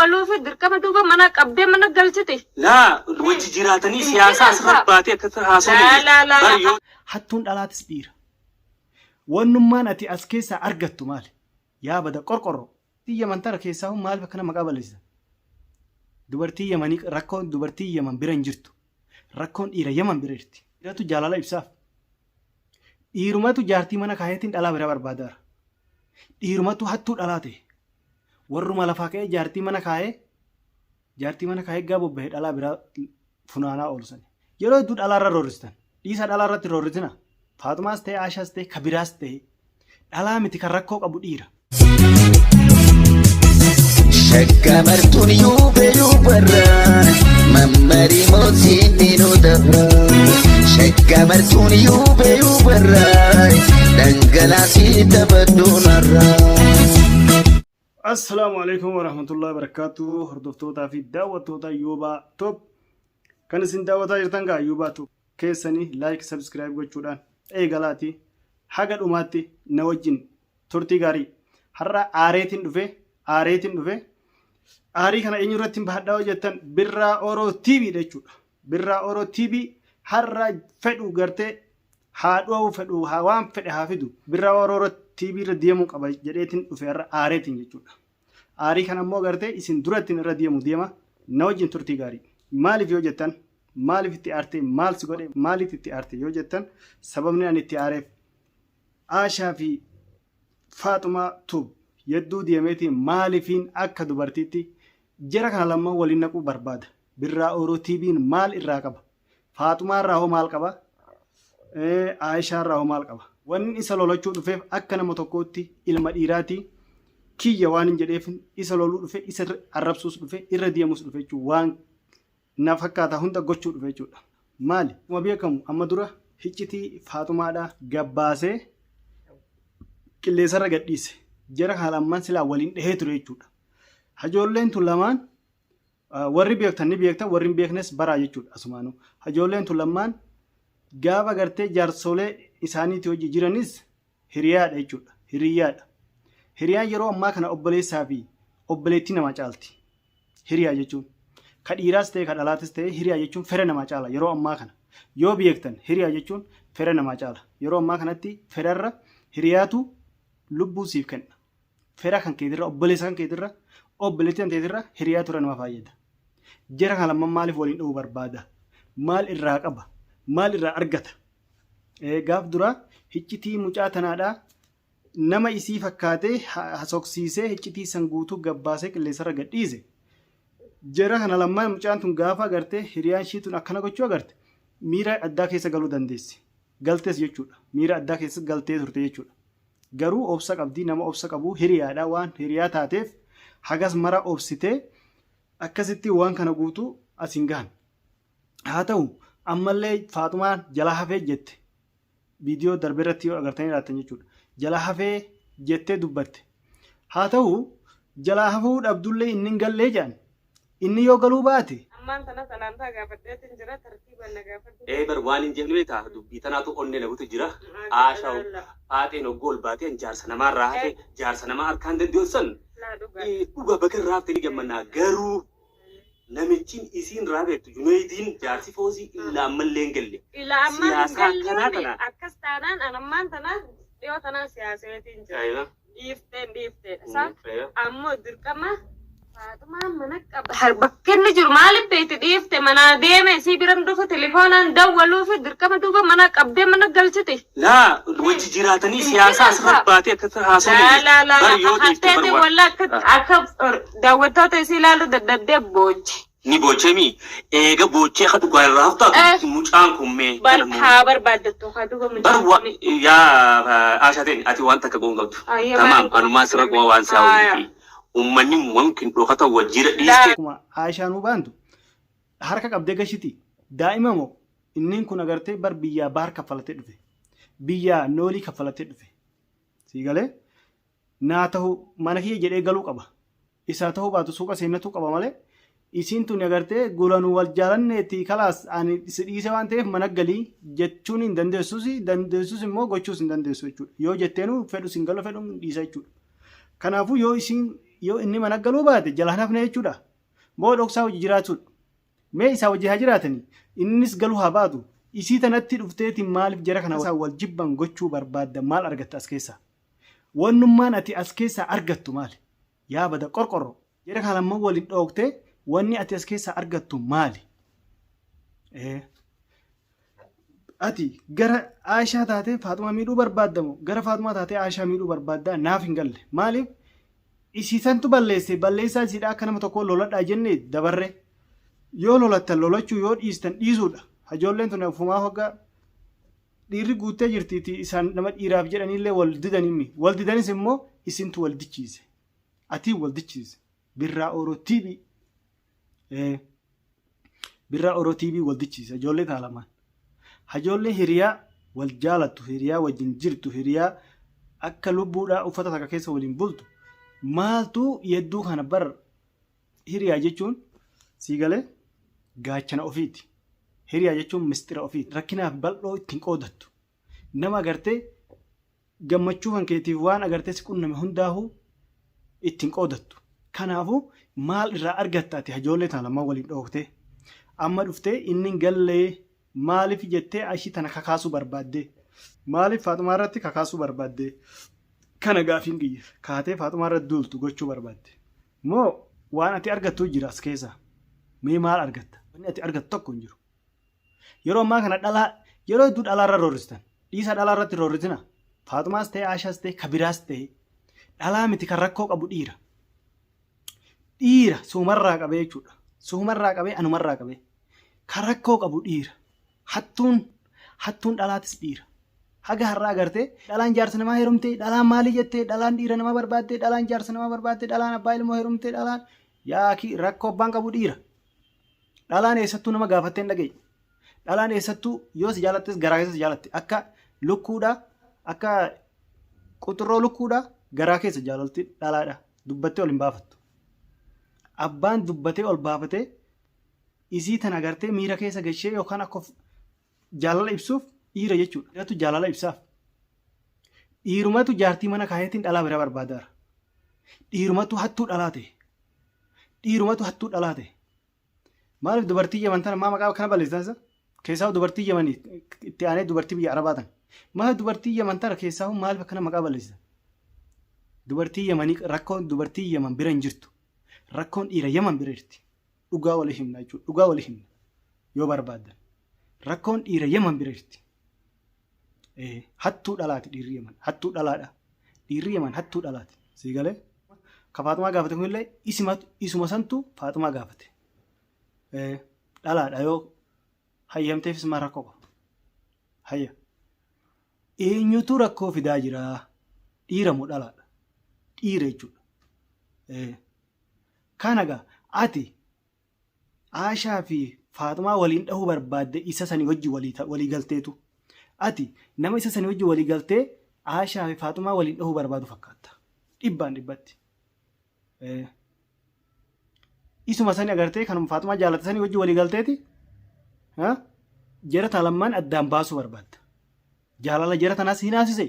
dawwaluu fi dirqama duuba mana qabdee mana galchite. Laa wajji jiraatanii siyaasa asirratti baatee akka haasawanii. Hattuun dhalaatis dhiira. Wannummaan ati as keessaa argattu maali? Yaa bada qorqorroo. Xiyya mantara keessaa maal bakka nama qabalisa? Dubartii Yamanii rakkoon dubartii Yaman bira hin jirtu. Rakkoon dhiira Yaman bira jirti. Dhiiratu jaalala ibsaaf. Dhiirumatu jaartii mana kaayetiin dhalaa bira barbaadaara. Dhiirumatu hattuu dhalaa ta'e. Warruma lafaa ka'ee jaartii mana kaayee gaaboo bahee dhalaa bira funaanaa oolsan. Yeroo hedduu dhalaarra roorristan. Dhiisa dhalaarratti roorrisina. Faatumaas ta'e Aashaas ta'e Kabiraas ta'e dhalaa miti kan rakkoo qabu dhiira. Shakka martuun yuubee barraa mammarii mootiin nu dabraa. Shakka martuun yuubee barraa dhangalaasii taphadduun har'aa. Assalaamu alaikum warahmatullahi wabarakatuh. Hordoftootaa fi daawwattoota Yuubaa Top kan isin daawwataa jirtan gaa Yuubaa Top keessanii like subscribe gochuudhaan eegalaati haga dhumaatti na wajjin turtii gaarii. Har'a aareetiin dhufe aarii kana eenyu irratti bahadhaa hojjettan Birraa Oroo TV dha jechuudha. Birraa Oroo TV har'a fedhu gartee haadhuu fedhu waan fedhe haa fidu Birraa Oroo TV irra deemuu qaba jedheetiin dhufe har'a aareetiin jechuudha. Aarii kana immoo gartee isin durattiin irra deema na wajjin turtii gaarii. Maaliif yoo jettan maaliif itti aartee maal si godhe maaliif itti aarte yoo jettan sababni ani itti aareef Aashaa fi Faatumaa Tube yedduu deemeetiin maaliifiin akka dubartiitti jara kana lamman waliin naquu barbaada. Birraa Oroo TV'n maal irraa qaba? Faatumaa irraa hoo maal qaba? Aashaa irraa hoo maal qaba? Wanni isa lolachuu dhufeef akka nama tokkootti ilma dhiiraati kiyya waan hin jedheef isa loluu dhufe isa arrabsuus dhufe irra deemus dhufe jechuudha waan na fakkaata hunda gochuu dhufe jechuudha. Maali? Kuma beekamu amma dura hiccitii Faatumaadhaa gabbaasee qilleensarra gadhiise. Jara kana lamman silaa waliin dhahee ture jechuudha. Hajoolleen tun lamaan warri beektan ni beektan warri hin beeknes baraa jechuudha asumaanuu. Hajoolleen tun lamaan gaafa gartee jaarsolee isaaniitti hojii jiranis hiriyaadha jechuudha. Hiriyaan yeroo ammaa kana obboleessaa fi obboleettii nama caalti. Hiriyaa jechuun ka dhiiraas ta'e ka dhalaatis ta'e hiriyaa jechuun fira nama caala yeroo ammaa kana. Yoo beektan hiriyaa jechuun fira nama caala. Yeroo ammaa kanatti firarra hiriyaatu lubbuu siif kenna. Fira kan keetirra obboleessa kan keetirra obboleettii kan keetirra hiriyaatu irra nama fayyada. Jara kana lamman maaliif waliin dhahuu barbaada? Maal irraa qaba? Maal irraa argata? Gaaf dura hiccitii mucaa tanaadhaa nama isii fakkaatee hasoksiisee hiccitii san guutuu gabbaasee qilleensarra gadhiise. Jara kana lamman mucaan tun gaafa agartee hiriyaan ishii tun akkana gochuu agarte miira addaa keessa galuu dandeessi. Galtees jechuudha. Miira addaa keessa galtee turte jechuudha. Garuu obsa qabdii nama obsa qabu hiriyaadha waan hiriyaa taateef hagas mara obsitee akkasitti waan kana guutuu asiin gahan. Haa ta'u ammallee Faatumaan jala hafee jette viidiyoo darbe irratti yoo agartanii laattan jechuudha. Jala hafee jettee dubbatte. Haa ta'u jala hafuu dhabdullee inni hin gallee jedhan inni yoo galuu baate. Ammaan tana salaantaa gaafadheetiin jira tartiibaan na gaafadhe. Bar waan hin jenne beektaa dubbii tanaatu onnee nagutu jira. Aashaa haateen oggool baateen jaarsa namaa irraa hafe jaarsa namaa harkaan dandeessan. Dhuga bakka irraa haftee ni gammannaa garuu namichiin isiin raabeettu Junayidiin jaarsi foosii illaa ammallee hin galle. Illaa ammaan hin galle akkas taanaan anammaan tanaa dhiyoo tanaa siyaaseetiin jira. Dhiifteedha. Ammoo dirqama Faatumaan mana qaba. Bakka inni jiru maaliif ta'e dhiifte manaa deeme si biran dhufa telefoonaan dawwaluu fi dirqama duuba mana qabdee mana galchite. Laa wajji jiraatanii siyaasa asirratti baatee akka haasawanii. Hatteetiin walla akka daawwattoota isii ilaalu daddabdee booche. Ni boochemi eega boochee ka dhugaa irraa haftaa mucaan kummee. Haa barbaaddattu haa dhuga mucaan. Yaa Aashaateen ati waan takka goon qabdu. Tamaam anumaa sirra qofa waan saawwanii. Uummanni wankin dhokata wajjira dhiiste. Akkuma Aashaan hubantu harka qabdee gashiti daa'ima moo inni kun agartee bar biyyaa baar kaffalatee dhufe biyyaa noolii kaffalatee dhufe sii galee naa ta'u mana kiyya jedhee galuu qaba isaa ta'uu baatu suuqa seenatuu qaba malee isiin tun agartee gulanuu wal jaalanneetti kalaas ani si dhiise waan ta'eef mana galii jechuun hin dandeessus immoo gochuus hin dandeessu jechuudha yoo jetteenu fedhu siin galu fedhu dhiisa jechuudha. Kanaafuu yoo isiin yoo inni mana galuu baate jalaan hafne jechuudha. Moo dhoksaa hojii jiraatudha. Mee isaa hojii haa jiraatanii innis galuu haa baatu. Isii tanatti dhufteetiin maaliif jara kana wal jibban gochuu barbaadda maal argatta as keessaa? Wannummaan ati as keessaa argattu maali? Yaa bada qorqorroo. Jara kana ammoo waliin dhooktee wanni ati as keessaa argattu maali? Ati gara Aishaa taatee Faatumaa miidhuu barbaaddamu gara Faatumaa taatee Aishaa miidhuu barbaaddaa naaf hin galle. Maaliif? Isiisantu balleesse balleessaa isiidhaa akka nama tokko loladhaa jennee dabarre. Yoo lolattan lolachuu yoo dhiistan dhiisuudha. Ijoolleen tun ufumaa hoggaa dhiirri guuttee jirtiiti isaan nama dhiiraaf jedhanillee wal didanii wal didanis immoo isintu wal dichiise. Ati wal dichiise. Birraa Oroo TV. Birraa Oroo TV wal dichiise ijoollee taalamaan. Ijoollee hiriyaa wal jaalattu hiriyaa wajjin jirtu hiriyaa akka lubbuudhaa uffata takka keessa waliin bultu maaltu yedduu kana bar hiriyaa jechuun siigalee gaachana ofiiti. Hiriyaa jechuun mistira ofiiti. Rakkinaaf bal'oo ittiin qoodattu. Nama agartee gammachuu kan keetiif waan agartee si qunname hundaa'uu ittiin qoodattu. Kanaafuu maal irraa argatta ati ijoollee taalamaan waliin dhooktee amma dhuftee inni gallee maaliif jettee ashii tana kakaasuu barbaadde? Maaliif Faatumaa irratti kakaasuu barbaadde? Kana gaafiin kiyya kaatee Faatumaa irratti duultu gochuu barbaadde. Moo waan ati argattu jira as keessaa? Mee maal argatta? Wanni ati argattu tokko hin jiru. Yeroo ammaa kana dhalaa yeroo hedduu dhalaarra roorristan. Dhiisa dhalaarratti roorrisina. Faatumaas ta'e Aishaas ta'e Kabiraas ta'e dhalaa miti kan rakkoo qabu dhiira. Dhiira suumarraa qabee jechuudha. Suumarraa qabee anumarraa qabee kan rakkoo qabu dhiira. Hattuun dhalaatis dhiira. Haga har'aa agartee dhalaan jaarsa namaa heerumtee dhalaan maalii jettee dhalaan dhiira nama barbaaddee dhalaan jaarsa nama barbaaddee dhalaan abbaa ilmoo heerumtee dhalaan yaaki rakkoo abbaan qabu dhiira. Dhalaan eessattuu nama gaafattee hin dhageenye. Dhalaan eessattuu yoo si jaallattes garaa keessa si jaallatte akka lukkuudhaa akka quxurroo lukkuudhaa garaa keessa jaalatti dhalaadha. Dubbattee ol hin baafattu. Abbaan dubbatee ol baafatee isii tan agartee miira keessa gashee yookaan akka jaalala ibsuuf dhiira jechuudha. Dhiiratu jaalala ibsaaf. Dhiirumatu jaartii mana kaayetiin dhalaa bira barbaadaara. Dhiirumatu hattuu dhalaa ta'e. Dhiirumatu hattuu dhalaa ta'e. Maaliif dubartii Yaman tana maqaa kana balleessaa? Keessaa dubartii Yamanii itti aanee dubartii biyya Arabaa tana. Maaliif dubartii Yaman tana keessaa maaliif akkana maqaa balleessaa? Dubartii Yamanii rakkoon dubartii Yaman bira hin jirtu. Rakkoon dhiira Yaman bira jirti. Dhugaa walii himna jechuudha. Dhugaa walii himna yoo barbaaddan. Rakkoon dhiira Yaman bira jirti. Hattuu dhalaati dhiirri Yaman. Hattuu dhalaadha. Dhiirri Yaman hattuu dhalaati. Siigalee ka Faatumaa gaafate kunillee isuma santu Faatumaa gaafate. Dhalaadha yoo hayyamteefis maa rakkoo qaba. Hayya. Eenyutu rakkoo fidaa jira? Dhiira moo dhalaadha? Dhiira jechuudha. Kanagaa ati Aishaa fi Faatumaa waliin dhahuu barbaadde isa sanii wajji walii galteetu. Ati nama isa sanii wajji walii galtee Aishaa fi Faatumaa waliin dhahuu barbaadu fakkaata. Dhibbaan dhibbatti. Isuma sanii agartee kanuma Faatumaa jaallate sanii wajji walii galteeti. Jara taalamaan addaan baasuu barbaadda. Jaalala jara tanaas hin haasise.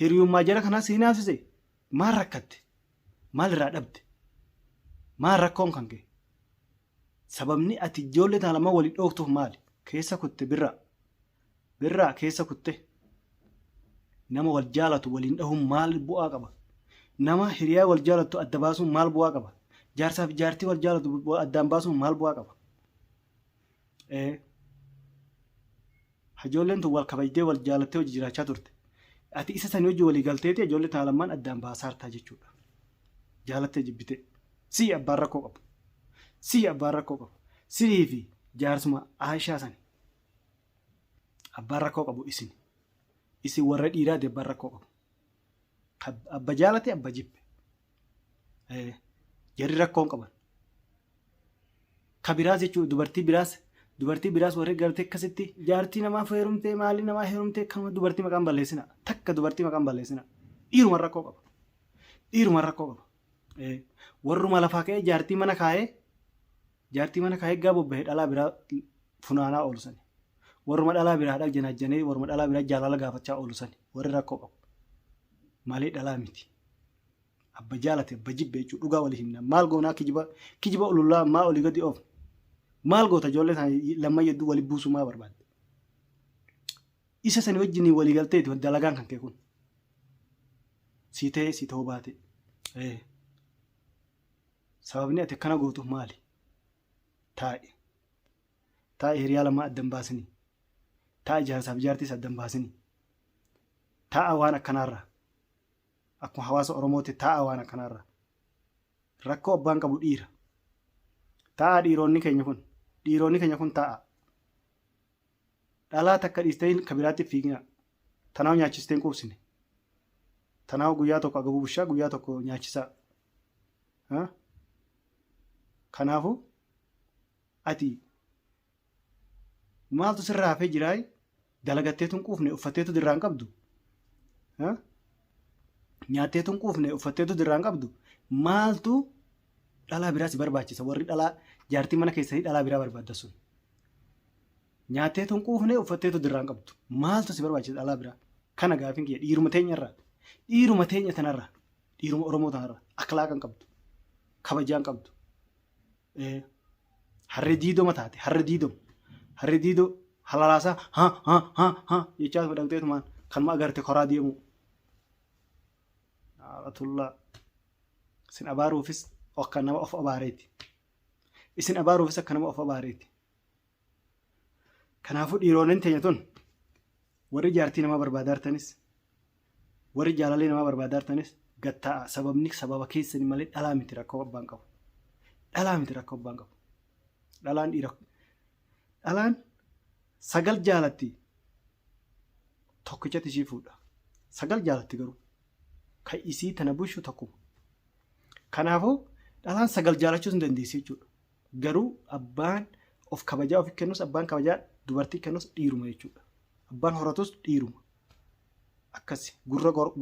Hiriyummaa jara kanaas hin haasise. Maal rakkatte? Maal irraa dhabde? Maal rakkoon kan kee? Sababni ati ijoollee taalamaa walii dhooftuuf maali? Keessa kutte birraa. Birraa keessa kutte. Nama wal jaalatu waliin dhahuun maal bu'aa qaba? Nama hiriyaa wal jaalatu adda baasuun maal bu'aa qaba? Jaarsaaf jaartii wal jaalatu addaan baasuun maal bu'aa qaba? Ijoolleen tun wal kabajdee wal jaalattee hojii jiraachaa turte. Ati isa sanii hojii walii galteeti ijoollee taalamaan addaan baasaartaa jechuudha. Jaalattee jibbitee. Si abbaan rakkoo qabu. Si abbaan rakkoo qabu. Sirii fi jaarsuma Aishaa sani. Abbaan rakkoo qabu isin. Isin warra dhiiraati abbaan rakkoo qabu. Abba jaalate abba jibbe. Jarri rakkoon qaban. Ka biraas jechuudha dubartii biraas warri gartee akkasitti jaartii namaa heerumtee maalii namaa heerumtee kanuma dubartii maqaan balleessina. Takka dubartii maqaan balleessina. Dhiiruma rakkoo qaba. Dhiiruma rakkoo qaba. Warruma lafaa ka'ee jaartii mana kaayee gaa bobba'ee dhalaa biraa funaanaa oolu sani. Warruma dhalaa biraadhaaf janaajjanee warruma dhalaa biraa jaalala gaafachaa oolu sani. Warri rakkoo qabu. Malee dhalaa miti. abba jaalate abba jibbe jechuudha dhugaa walii himna maal goonaa kijiba ulullaa maa olii gadi of maal goota ijoollee isaanii lamma yedduu walii buusuu maa barbaadde isa sanii wajjin walii galteeti dalagaan kan kee kun sii ta'ee sii ta'uu baate sababni ati akkana gootu maali taa'e hiriyaa lamaa addan baasanii taa'e jaarsaaf jaartiis addan baasanii taa'a waan akkanaarraa akkuma hawaasa Oromootti taa'a waan akkanaarraa rakkoo abbaan qabu dhiira taa'a dhiironni keenya kun taa'a dhalaa takka dhiistee kabiraatti fiigina tanaawu nyaachisteen quubsine tanaawu guyyaa tokko agabuu bushaa guyyaa tokko nyaachisaa kanaafu ati maaltu sirraa hafee jiraay dalagatteetu hin quufne uffatteetu dirraan qabdu nyaatteetu hin quufne uffatteetu dirraan qabdu maaltu dhalaa biraa si barbaachisa warri dhalaa jaartii mana keessanii dhalaa biraa barbaadda sun nyaatteetu hin quufne uffatteetu dirraan qabdu maaltu si barbaachisa dhalaa biraa kana gaafin kiyya dhiiruma teenya tanarraa dhiiruma Oromoo tanarraa akhlaaqan qabdu kabajaan qabdu harree diidoma taate harree diidoo halalaasaa jechaa fudhanteetumaan kanuma agarte koraa deemu Naatullaa isin abaaruufis akka nama of abaareeti kanaafuu dhiirooleen teenya tun warri jaartii namaa barbaadartanis warri jaalalee namaa barbaadartanis gattaa'a sababa keessanii malee dhalaa miti rakkoo abbaan qabu dhalaan sagal jaalatti tokkichatti ishii fuudha sagal jaalatti garuu kan isii tana bushu tokkuma kanaafuu dhalaan sagal jaalachuu hin dandeessi jechuudha garuu abbaan of kabajaa ofi kennus abbaan kabajaa dubartii kennus dhiiruma jechuudha abbaan horatus dhiiruma akkasi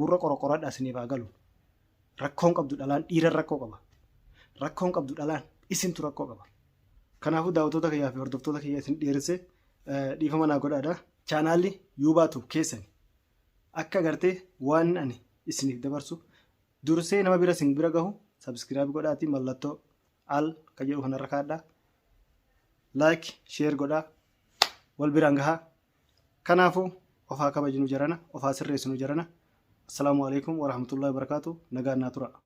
gurra qorqoradhaa isiniif haa galu rakkoon qabdu dhalaan dhiira rakkoo qaba rakkoon qabdu dhalaan isintu rakkoo qaba kanaafuu daawwattoota kiyyaa fi hordoftoota kiyyaa isin dheeressee dhiifama naa godhaadha chaanaalli yuubaatuuf keessan akka agartee waan ani isiniif dabarsu dursee nama bira isin bira gahu sabskiraayib godhaatii mallattoo al ka jedhu kanarra kaadhaa laayik sheer godhaa wal biraan gahaa kanaafuu ofaa kabajnu jarana ofaa sirreessinu jarana assalaamu alaikum warahmatullahi wabarakaatu nagaan naa tura